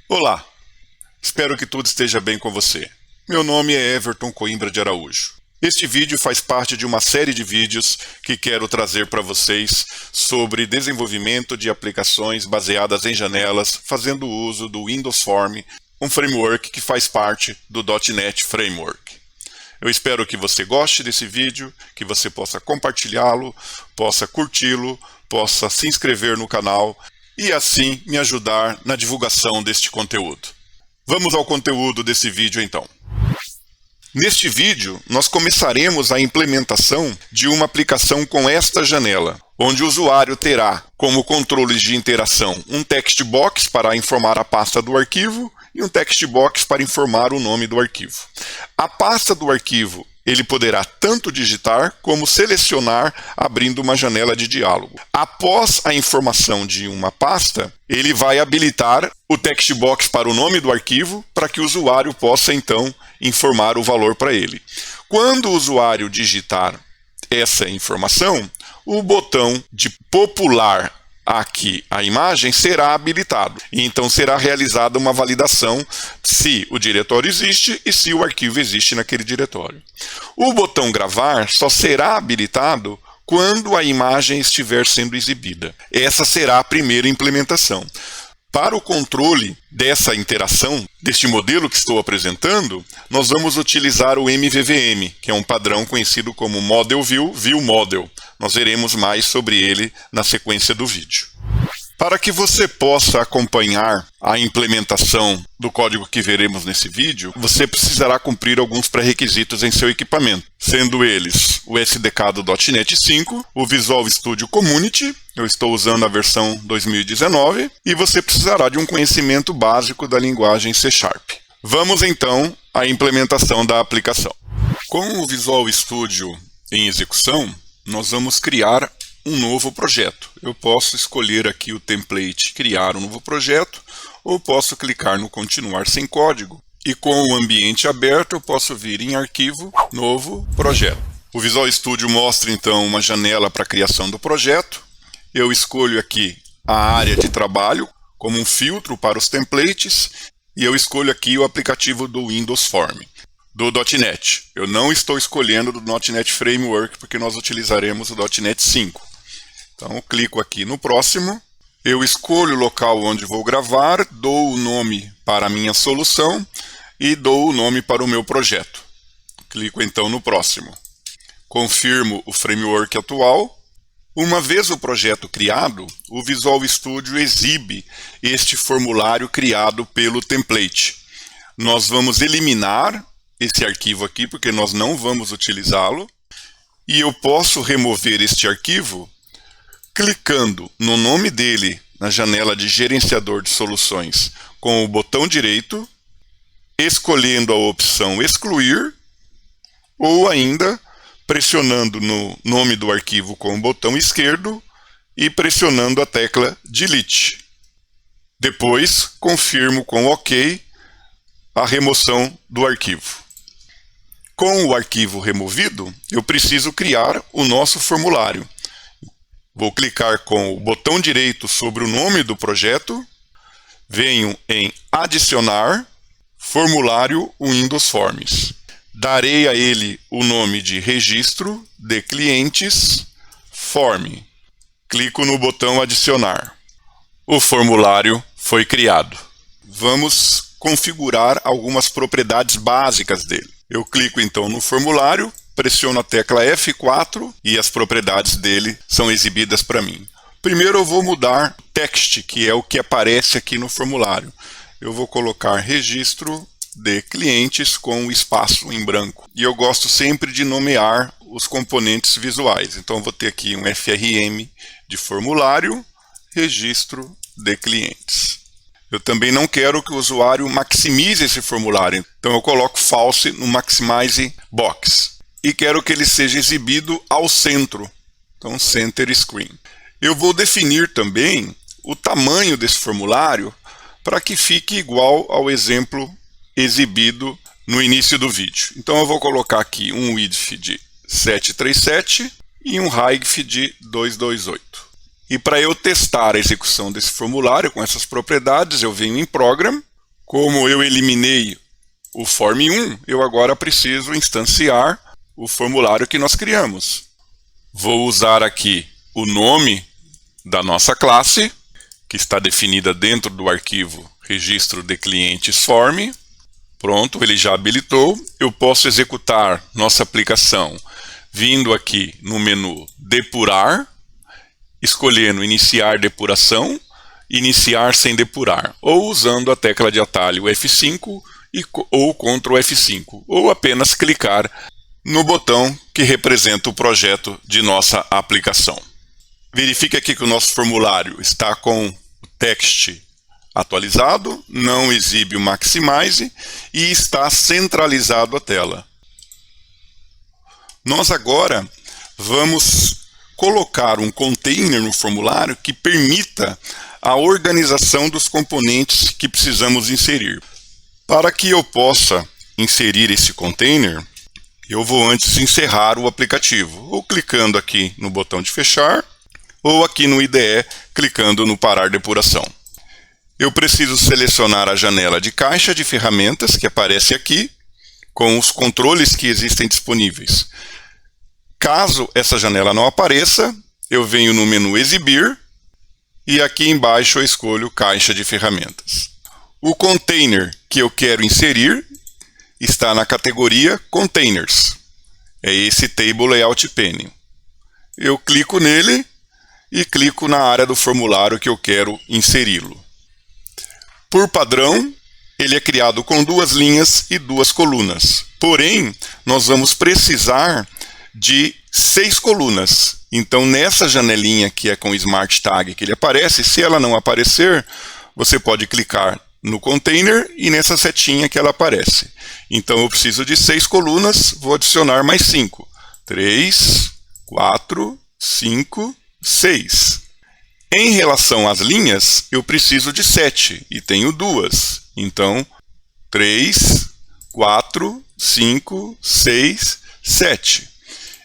Olá, espero que tudo esteja bem com você. Meu nome é Everton Coimbra de Araújo. Este vídeo faz parte de uma série de vídeos que quero trazer para vocês sobre desenvolvimento de aplicações baseadas em janelas, fazendo uso do Windows Form, um framework que faz parte do .NET Framework. Eu espero que você goste desse vídeo, que você possa compartilhá-lo, possa curti-lo, possa se inscrever no canal e assim me ajudar na divulgação deste conteúdo. Vamos ao conteúdo desse vídeo então. Neste vídeo, nós começaremos a implementação de uma aplicação com esta janela, onde o usuário terá como controles de interação um text box para informar a pasta do arquivo e um text box para informar o nome do arquivo. A pasta do arquivo ele poderá tanto digitar como selecionar abrindo uma janela de diálogo. Após a informação de uma pasta, ele vai habilitar o text box para o nome do arquivo para que o usuário possa então informar o valor para ele. Quando o usuário digitar essa informação, o botão de popular aqui a imagem será habilitado. E então será realizada uma validação se o diretório existe e se o arquivo existe naquele diretório. O botão gravar só será habilitado quando a imagem estiver sendo exibida. Essa será a primeira implementação. Para o controle dessa interação, deste modelo que estou apresentando, nós vamos utilizar o MVVM, que é um padrão conhecido como Model View, View Model. Nós veremos mais sobre ele na sequência do vídeo. Para que você possa acompanhar a implementação do código que veremos nesse vídeo, você precisará cumprir alguns pré-requisitos em seu equipamento, sendo eles o SDK do .NET 5, o Visual Studio Community, eu estou usando a versão 2019, e você precisará de um conhecimento básico da linguagem C#. Vamos então à implementação da aplicação. Com o Visual Studio em execução, nós vamos criar um novo projeto. Eu posso escolher aqui o template criar um novo projeto, ou posso clicar no continuar sem código. E com o ambiente aberto eu posso vir em arquivo, novo projeto. O Visual Studio mostra então uma janela para a criação do projeto. Eu escolho aqui a área de trabalho como um filtro para os templates e eu escolho aqui o aplicativo do Windows Form. Do .NET. Eu não estou escolhendo do .NET Framework porque nós utilizaremos o .NET 5. Então eu clico aqui no próximo, eu escolho o local onde vou gravar, dou o nome para a minha solução e dou o nome para o meu projeto. Clico então no próximo. Confirmo o framework atual. Uma vez o projeto criado, o Visual Studio exibe este formulário criado pelo template. Nós vamos eliminar esse arquivo aqui, porque nós não vamos utilizá-lo. E eu posso remover este arquivo clicando no nome dele na janela de gerenciador de soluções com o botão direito, escolhendo a opção excluir, ou ainda pressionando no nome do arquivo com o botão esquerdo e pressionando a tecla delete. Depois, confirmo com OK a remoção do arquivo. Com o arquivo removido, eu preciso criar o nosso formulário. Vou clicar com o botão direito sobre o nome do projeto, venho em adicionar, formulário Windows Forms. Darei a ele o nome de registro de clientes form. Clico no botão adicionar. O formulário foi criado. Vamos configurar algumas propriedades básicas dele. Eu clico então no formulário, pressiono a tecla F4 e as propriedades dele são exibidas para mim. Primeiro eu vou mudar o text, que é o que aparece aqui no formulário. Eu vou colocar registro de clientes com um espaço em branco. E eu gosto sempre de nomear os componentes visuais. Então eu vou ter aqui um FRM de formulário, registro de clientes. Eu também não quero que o usuário maximize esse formulário. Então eu coloco false no maximize box. E quero que ele seja exibido ao centro. Então center screen. Eu vou definir também o tamanho desse formulário para que fique igual ao exemplo exibido no início do vídeo. Então eu vou colocar aqui um width de 737 e um height de 228. E para eu testar a execução desse formulário com essas propriedades, eu venho em Program, Como eu eliminei o Form 1, eu agora preciso instanciar o formulário que nós criamos. Vou usar aqui o nome da nossa classe, que está definida dentro do arquivo registro de clientes form. Pronto, ele já habilitou. Eu posso executar nossa aplicação vindo aqui no menu depurar, escolhendo iniciar depuração, iniciar sem depurar, ou usando a tecla de atalho F5 ou Ctrl F5, ou apenas clicar no botão que representa o projeto de nossa aplicação. Verifique aqui que o nosso formulário está com o text atualizado, não exibe o Maximize e está centralizado a tela. Nós agora vamos colocar um container no formulário que permita a organização dos componentes que precisamos inserir. Para que eu possa inserir esse container, eu vou antes encerrar o aplicativo, ou clicando aqui no botão de fechar, ou aqui no IDE, clicando no parar depuração. Eu preciso selecionar a janela de caixa de ferramentas que aparece aqui, com os controles que existem disponíveis. Caso essa janela não apareça, eu venho no menu Exibir, e aqui embaixo eu escolho Caixa de Ferramentas. O container que eu quero inserir está na categoria Containers. É esse Table Layout Pane. Eu clico nele e clico na área do formulário que eu quero inseri-lo. Por padrão, ele é criado com 2 linhas e 2 colunas. Porém, nós vamos precisar de 6 colunas. Então, nessa janelinha que é com Smart Tag que ele aparece, se ela não aparecer, você pode clicar no container e nessa setinha que ela aparece. Então, eu preciso de 6 colunas, vou adicionar mais 5. 3, 4, 5, 6. Em relação às linhas, eu preciso de 7 e tenho 2. Então, 3, 4, 5, 6, 7.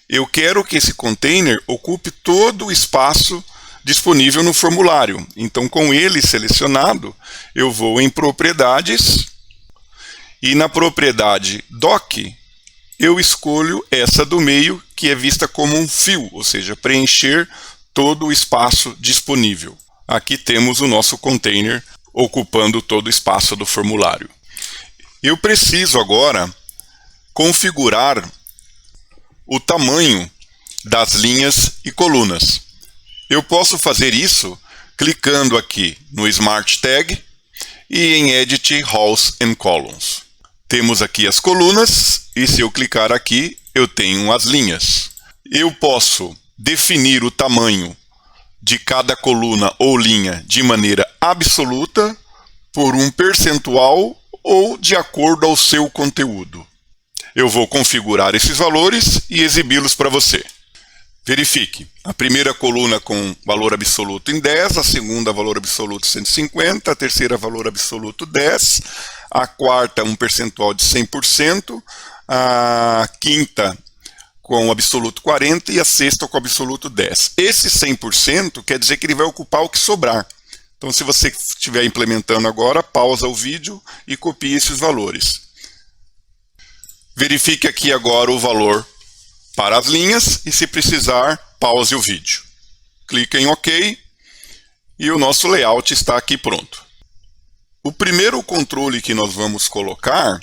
Eu quero que esse container ocupe todo o espaço disponível no formulário. Então, com ele selecionado, eu vou em Propriedades e na propriedade Doc, eu escolho essa do meio, que é vista como um fio, ou seja, preencher todo o espaço disponível. Aqui temos o nosso container ocupando todo o espaço do formulário. Eu preciso agora configurar o tamanho das linhas e colunas. Eu posso fazer isso clicando aqui no Smart Tag e em Edit Rows and Columns. Temos aqui as colunas e se eu clicar aqui, eu tenho as linhas. Eu posso definir o tamanho de cada coluna ou linha de maneira absoluta, por um percentual ou de acordo ao seu conteúdo. Eu vou configurar esses valores e exibi-los para você. Verifique, a primeira coluna com valor absoluto em 10, a segunda valor absoluto 150, a terceira valor absoluto 10, a quarta um percentual de 100%, a quinta com absoluto 40 e a sexta com absoluto 10. Esse 100% quer dizer que ele vai ocupar o que sobrar. Então, se você estiver implementando agora, pausa o vídeo e copie esses valores. Verifique aqui agora o valor para as linhas e, se precisar, pause o vídeo. Clique em OK e o nosso layout está aqui pronto. O primeiro controle que nós vamos colocar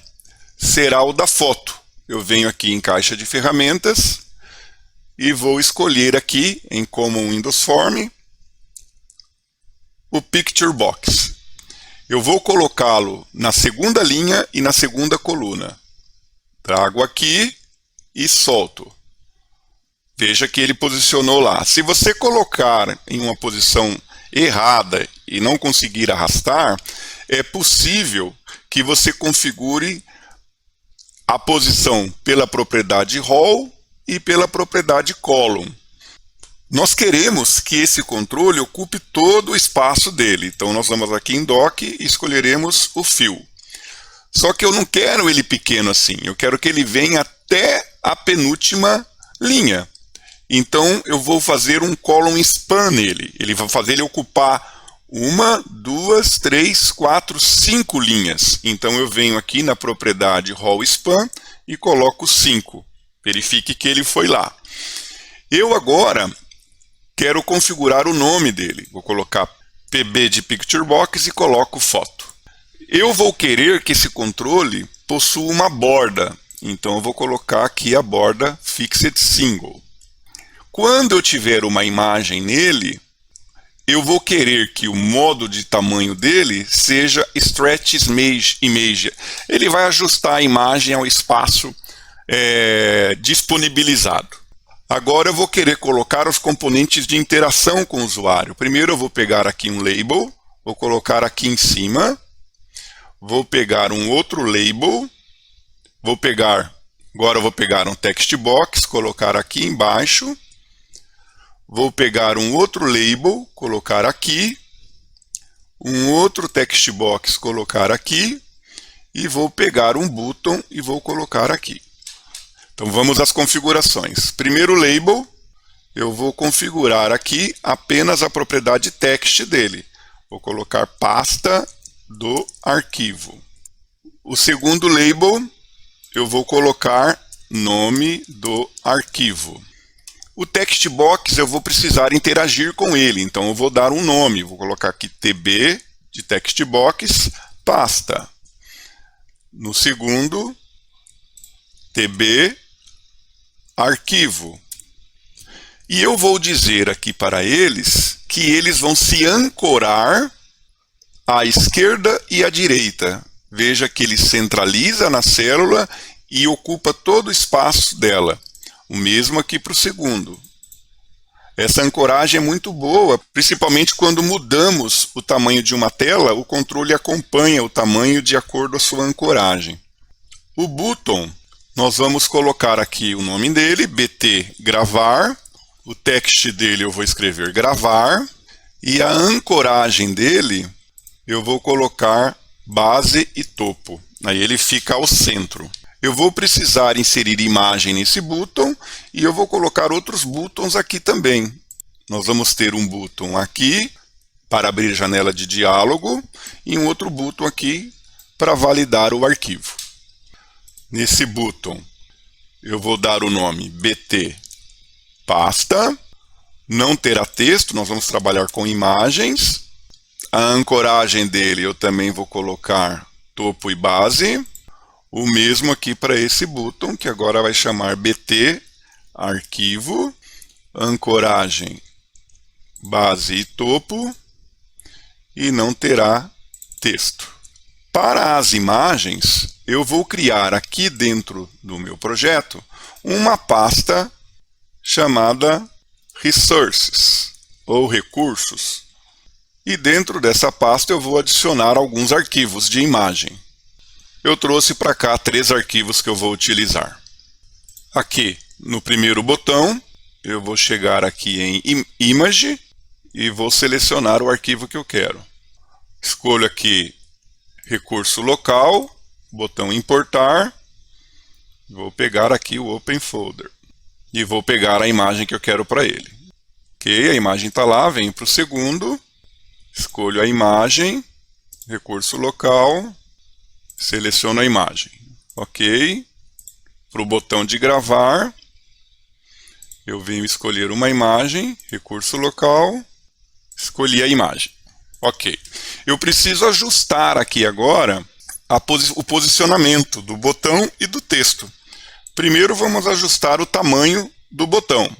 será o da foto. Eu venho aqui em Caixa de Ferramentas e vou escolher aqui em Common Windows Form o Picture Box. Eu vou colocá-lo na segunda linha e na segunda coluna. Trago aqui e solto. Veja que ele posicionou lá. Se você colocar em uma posição errada e não conseguir arrastar, é possível que você configure a posição pela propriedade Row e pela propriedade Column. Nós queremos que esse controle ocupe todo o espaço dele. Então, nós vamos aqui em Doc e escolheremos o Fill. Só que eu não quero ele pequeno assim. Eu quero que ele venha até a penúltima linha. Então, eu vou fazer um column span nele. Ele vai fazer ele ocupar 1, 2, 3, 4, 5 linhas. Então eu venho aqui na propriedade rol_span e coloco 5. Verifique que ele foi lá. Eu agora quero configurar o nome dele. Vou colocar pb de picture box e coloco foto. Eu vou querer que esse controle possua uma borda. Então eu vou colocar aqui a borda fixed single. Quando eu tiver uma imagem nele, eu vou querer que o modo de tamanho dele seja Stretch Image. Ele vai ajustar a imagem ao espaço disponibilizado. Agora eu vou querer colocar os componentes de interação com o usuário. Primeiro eu vou pegar aqui um label, vou colocar aqui em cima. Vou pegar um outro label. Agora eu vou pegar um text box, colocar aqui embaixo. Vou pegar um outro label, colocar aqui, um outro text box, colocar aqui, e vou pegar um button e vou colocar aqui. Então vamos às configurações. Primeiro label, eu vou configurar aqui apenas a propriedade text dele. Vou colocar pasta do arquivo. O segundo label, eu vou colocar nome do arquivo. O text box eu vou precisar interagir com ele, então eu vou dar um nome. Vou colocar aqui tb de text box pasta. No segundo, tb arquivo. E eu vou dizer aqui para eles que eles vão se ancorar à esquerda e à direita. Veja que ele centraliza na célula e ocupa todo o espaço dela. O mesmo aqui para o segundo. Essa ancoragem é muito boa, principalmente quando mudamos o tamanho de uma tela, o controle acompanha o tamanho de acordo com a sua ancoragem. O button, nós vamos colocar aqui o nome dele, bt gravar. O text dele eu vou escrever gravar. E a ancoragem dele, eu vou colocar base e topo. Aí ele fica ao centro. Eu vou precisar inserir imagem nesse button e eu vou colocar outros buttons aqui também. Nós vamos ter um button aqui para abrir janela de diálogo e um outro button aqui para validar o arquivo. Nesse button eu vou dar o nome bt pasta, não terá texto, nós vamos trabalhar com imagens. A ancoragem dele eu também vou colocar topo e base. O mesmo aqui para esse button, que agora vai chamar bt arquivo, ancoragem, base e topo, e não terá texto. Para as imagens, eu vou criar aqui dentro do meu projeto uma pasta chamada Resources, ou recursos. E dentro dessa pasta eu vou adicionar alguns arquivos de imagem. Eu trouxe para cá 3 arquivos que eu vou utilizar. Aqui, no primeiro botão, eu vou chegar aqui em Image e vou selecionar o arquivo que eu quero. Escolho aqui recurso local, botão importar, vou pegar aqui o Open Folder e vou pegar a imagem que eu quero para ele. Ok, a imagem está lá, venho para o segundo, escolho a imagem, recurso local, seleciono a imagem. Ok. Para o botão de gravar, eu venho escolher uma imagem, recurso local, escolhi a imagem. Ok. Eu preciso ajustar aqui agora o posicionamento do botão e do texto. Primeiro vamos ajustar o tamanho do botão.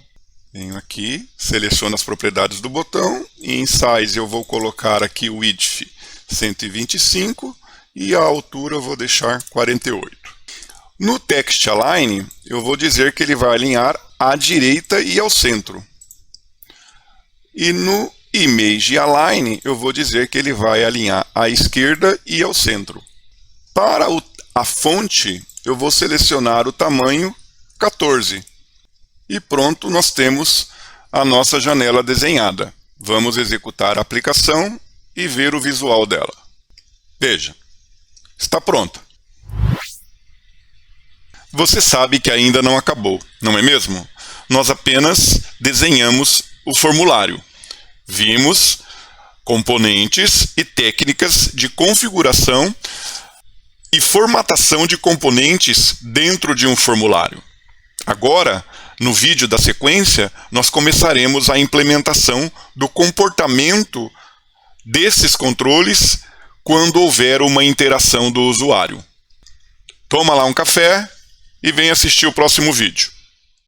Venho aqui, seleciono as propriedades do botão e em Size eu vou colocar aqui o width 125 e a altura eu vou deixar 48. No Text Align, eu vou dizer que ele vai alinhar à direita e ao centro. E no Image Align, eu vou dizer que ele vai alinhar à esquerda e ao centro. Para a fonte, eu vou selecionar o tamanho 14. E pronto, nós temos a nossa janela desenhada. Vamos executar a aplicação e ver o visual dela. Veja. Está pronta. Você sabe que ainda não acabou, não é mesmo? Nós apenas desenhamos o formulário. Vimos componentes e técnicas de configuração e formatação de componentes dentro de um formulário. Agora, no vídeo da sequência, nós começaremos a implementação do comportamento desses controles quando houver uma interação do usuário. Toma lá um café e vem assistir o próximo vídeo.